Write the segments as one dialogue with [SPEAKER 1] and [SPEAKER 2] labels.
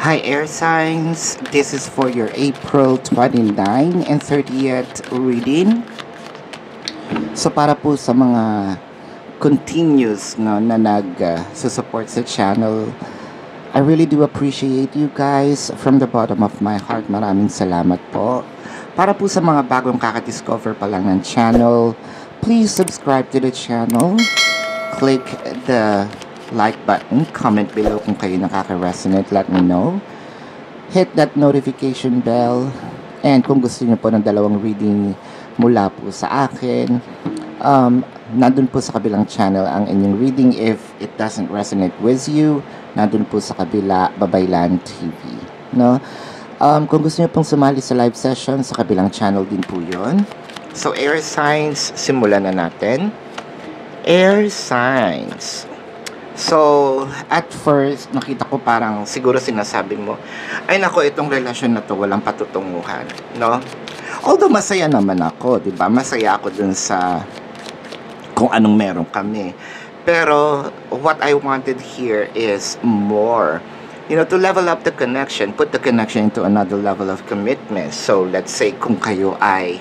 [SPEAKER 1] Hi air signs, this is for your April 29 and 30th reading. So para po sa mga continuous na nag-support sa channel, I really do appreciate you guys from the bottom of my heart. Maraming salamat po. Para po sa mga bagong kakadiscover pa lang ng channel, please subscribe to the channel. Click the like button, comment below kung kayo nakaka-resonate, let me know. Hit that notification bell. And kung gusto niyo po ng dalawang reading mula po sa akin, nandun po sa kabilang channel ang inyong reading. If it doesn't resonate with you, nandun po sa kabila, Babaylan TV. No? Kung gusto niyo pong sumali sa live session, sa kabilang channel din po yun. So, air signs, simulan na natin. Air signs. So, at first, nakita ko parang siguro sinasabi mo, ay nako, itong relasyon na to walang patutunguhan, no? Although masaya naman ako, di ba? Masaya ako dun sa kung anong meron kami. Pero, what I wanted here is more. You know, to level up the connection, put the connection into another level of commitment. So, let's say kung kayo ay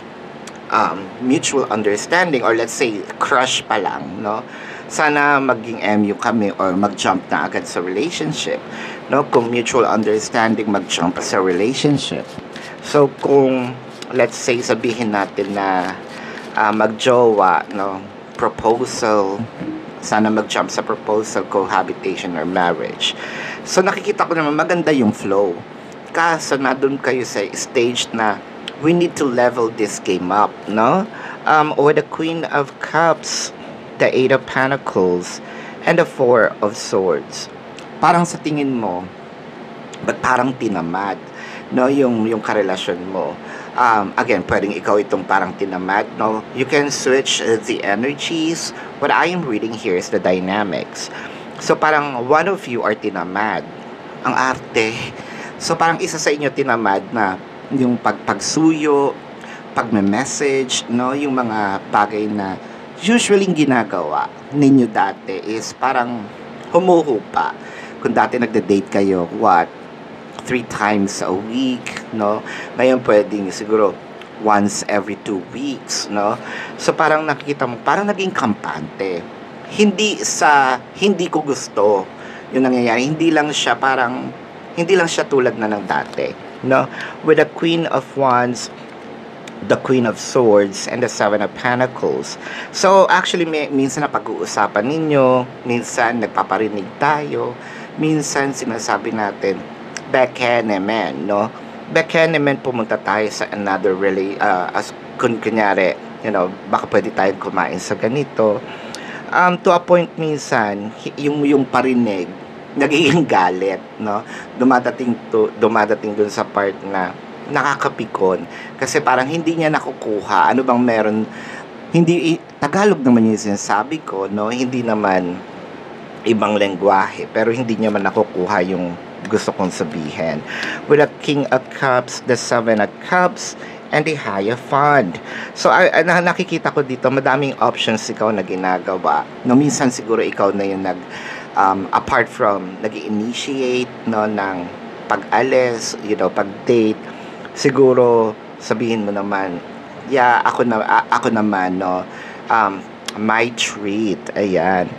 [SPEAKER 1] mutual understanding, or let's say crush pa lang, no? Sana maging MU kami or mag-jump na agad sa relationship, no? Kung mutual understanding, mag-jump sa relationship. So kung let's say sabihin natin na mag-jowa, no? Proposal, sana mag-jump sa proposal, cohabitation or marriage. So nakikita ko naman maganda yung flow. Kaso na dun kayo sa stage na we need to level this game up, no? With the Queen of Cups, the Eight of Pentacles, and the Four of Swords. Parang sa tingin mo, ba't parang tinamad, no? Yung karelasyon mo. Again, pwedeng ikaw itong parang tinamad, no? You can switch the energies. What I am reading here is the dynamics. So parang one of you are tinamad. Ang arte. So parang isa sa inyo tinamad na yung pagsuyo, pagme-message, no? Yung mga bagay na usually ginagawa ninyo dati is parang humuhupa. Kung dati nagde-date kayo, 3 times a week, no? Ngayon pwedeng siguro once every 2 weeks, no? So parang nakikita mo, parang naging kampante. Hindi ko gusto yung nangyayari. Hindi lang siya tulad na ng dati, no? With the Queen of Wands, the Queen of Swords, and the Seven of Pentacles. So, actually, minsan na pag-uusapan ninyo, minsan nagpaparinig tayo, minsan sinasabi natin, Bekenemen, no? Bekenemen, pumunta tayo sa another as kunyari, you know, baka pwede tayong kumain sa ganito. To a point minsan, yung parinig, nagiging galit, no? Dumadating dun sa part na nakakapikon kasi parang hindi niya nakukuha ano bang meron, hindi Tagalog naman yung sinasabi ko, no? Hindi naman ibang lengguwahe, pero hindi niya man nakukuha yung gusto kong sabihin. With the King of Cups, the Seven of Cups, and the Hierophant. So nakikita ko dito madaming options ikaw na ginagawa, no? Minsan siguro ikaw na yung apart from nag-initiate, no, ng pag-alis, you know, pag-date, siguro sabihin mo naman, yeah, ako naman, no, my treat, ayan.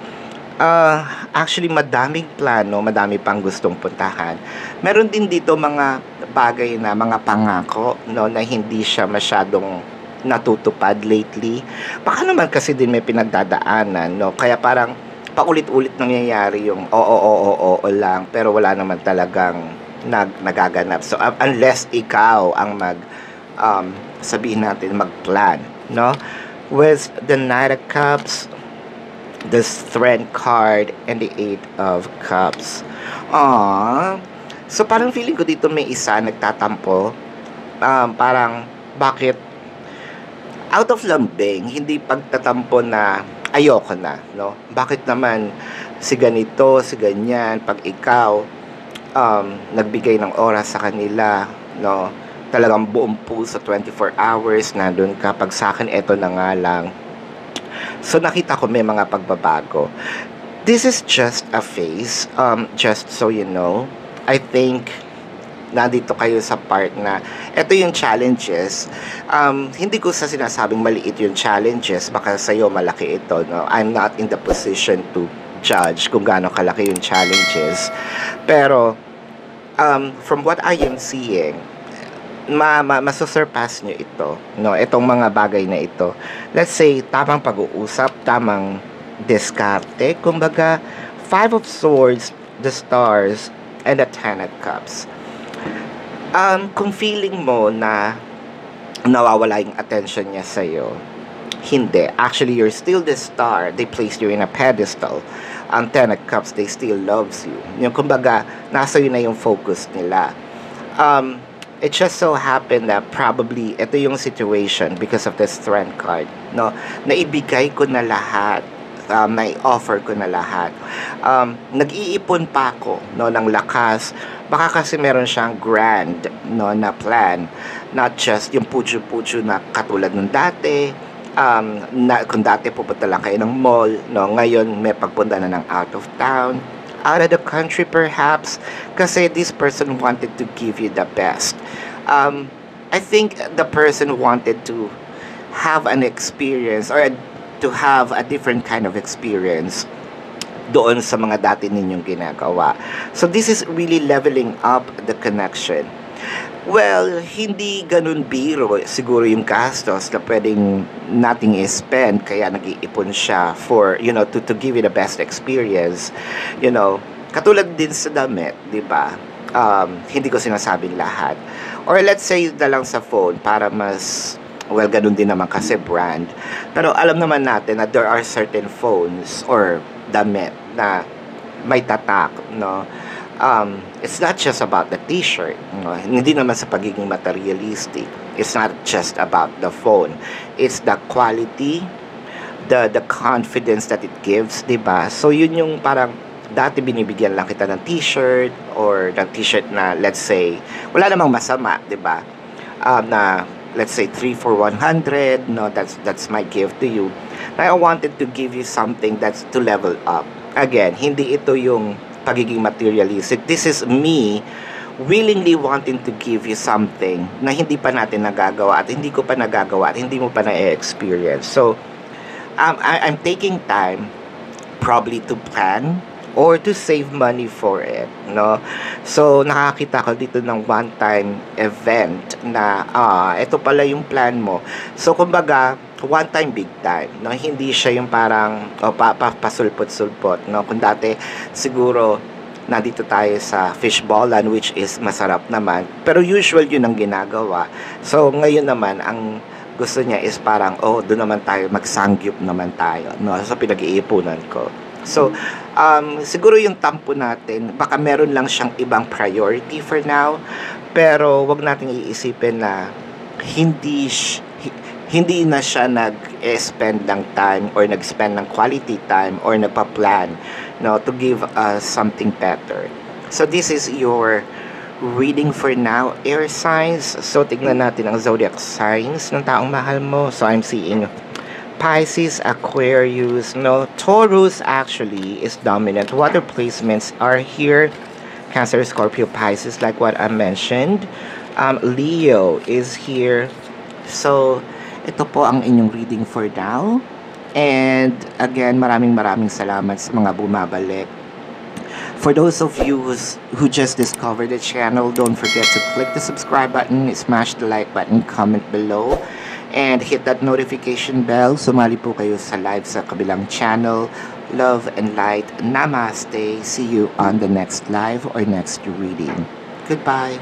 [SPEAKER 1] Actually, madaming plano, madami pang gustong puntahan. Meron din dito mga bagay na mga pangako, no, na hindi siya masyadong natutupad lately. Baka naman kasi din may pinagdadaanan, no, kaya parang paulit-ulit nangyayari yung oo lang, pero wala naman talagang nagaganap. So unless ikaw ang sabihin natin mag-plan, no? With the Knight of Cups, the Strength card, and the Eight of Cups. So parang feeling ko dito may isa nagtatampo. Parang bakit out of lambing, hindi pagtatampo na ayoko na, no? Bakit naman si ganito, si ganyan, pag ikaw nagbigay ng oras sa kanila, no? Talagang buong puso, 24 hours nandun ka, pag sa akin eto na nga lang. So nakita ko may mga pagbabago. This is just a phase, just so you know. I think nandito kayo sa part na ito yung challenges. Hindi ko sa sinasabing maliit yung challenges, baka sa'yo malaki ito, no? I'm not in the position to judge kung gaano kalaki yung challenges. Pero, from what I am seeing, masusurpass nyo ito, no? Itong mga bagay na ito. Let's say, tamang pag-uusap, tamang diskarte, kumbaga, Five of Swords, the Stars, and the Ten of Cups. Kung feeling mo na nawawala yung attention niya sa'yo, hindi. Actually, you're still the star. They placed you in a pedestal. Ang Ten of Cups, they still loves you. Yung kumbaga, nasa yun na yung focus nila. It just so happened that probably ito yung situation because of the Strength card, no? Naibigay ko na lahat. Na-offer ko na lahat. Nag-iipon pa ako, no, ng lakas. Baka kasi meron siyang grand, no, na plan. Not just yung pucho-pucho na katulad ng dati. Kung dati pupunta lang kayo ng mall, no, ngayon may pagpunta na ng out of town, out of the country perhaps, kasi this person wanted to give you the best. I think the person wanted to have an experience or to have a different kind of experience doon sa mga dati ninyong ginagawa. So this is really leveling up the connection. Well, hindi ganun biro siguro yung gastos na pwedeng nating i-spend, kaya nag-iipon siya for, you know, to give you the best experience. You know, katulad din sa damit, di ba? Hindi ko sinasabing lahat. Or let's say na lang sa phone para mas, well, ganun din naman kasi brand. Pero alam naman natin na there are certain phones or damit na may tatak, no? It's not just about the t-shirt, no? Hindi naman sa pagiging materialistic. It's not just about the phone. It's the quality, the confidence that it gives, diba? So yun yung parang dati binibigyan lang kita ng t-shirt or ng t-shirt na let's say wala namang masama, diba? Na let's say 3 for 100, no, that's my gift to you. I wanted to give you something that's to level up. Again, hindi ito yung pagiging materialistic. This is me willingly wanting to give you something na hindi pa natin nagagawa at hindi ko pa nagagawa at hindi mo pa na-experience. So, I'm taking time probably to plan or to save money for it, no? So, nakakita ko dito ng one-time event na, ito pala yung plan mo. So, kumbaga, one-time, big time, no? Hindi siya yung parang, pasulpot-sulpot, no? Kung dati, siguro, nandito tayo sa fishballan, which is masarap naman, pero usual yun ang ginagawa. So, ngayon naman, ang gusto niya is parang, doon naman tayo, magsangyup naman tayo, no? So, pinag-iipunan ko. So, siguro yung tampo natin, baka meron lang siyang ibang priority for now, pero wag nating iisipin na hindi na siya nag-spend ng time or nag-spend ng quality time or nagpa-plan, no, to give us something better. So, this is your reading for now, air signs. So, tignan natin ang zodiac signs ng taong mahal mo. So, I'm seeing Pisces, Aquarius, no, Taurus actually is dominant. Water placements are here. Cancer, Scorpio, Pisces, like what I mentioned. Leo is here. So, ito po ang inyong reading for now. And again, maraming salamat sa mga bumabalik. For those of you who just discovered the channel, don't forget to click the subscribe button, smash the like button, comment below, and hit that notification bell. Sumali po kayo sa live sa kabilang channel. Love and light. Namaste. See you on the next live or next reading. Goodbye.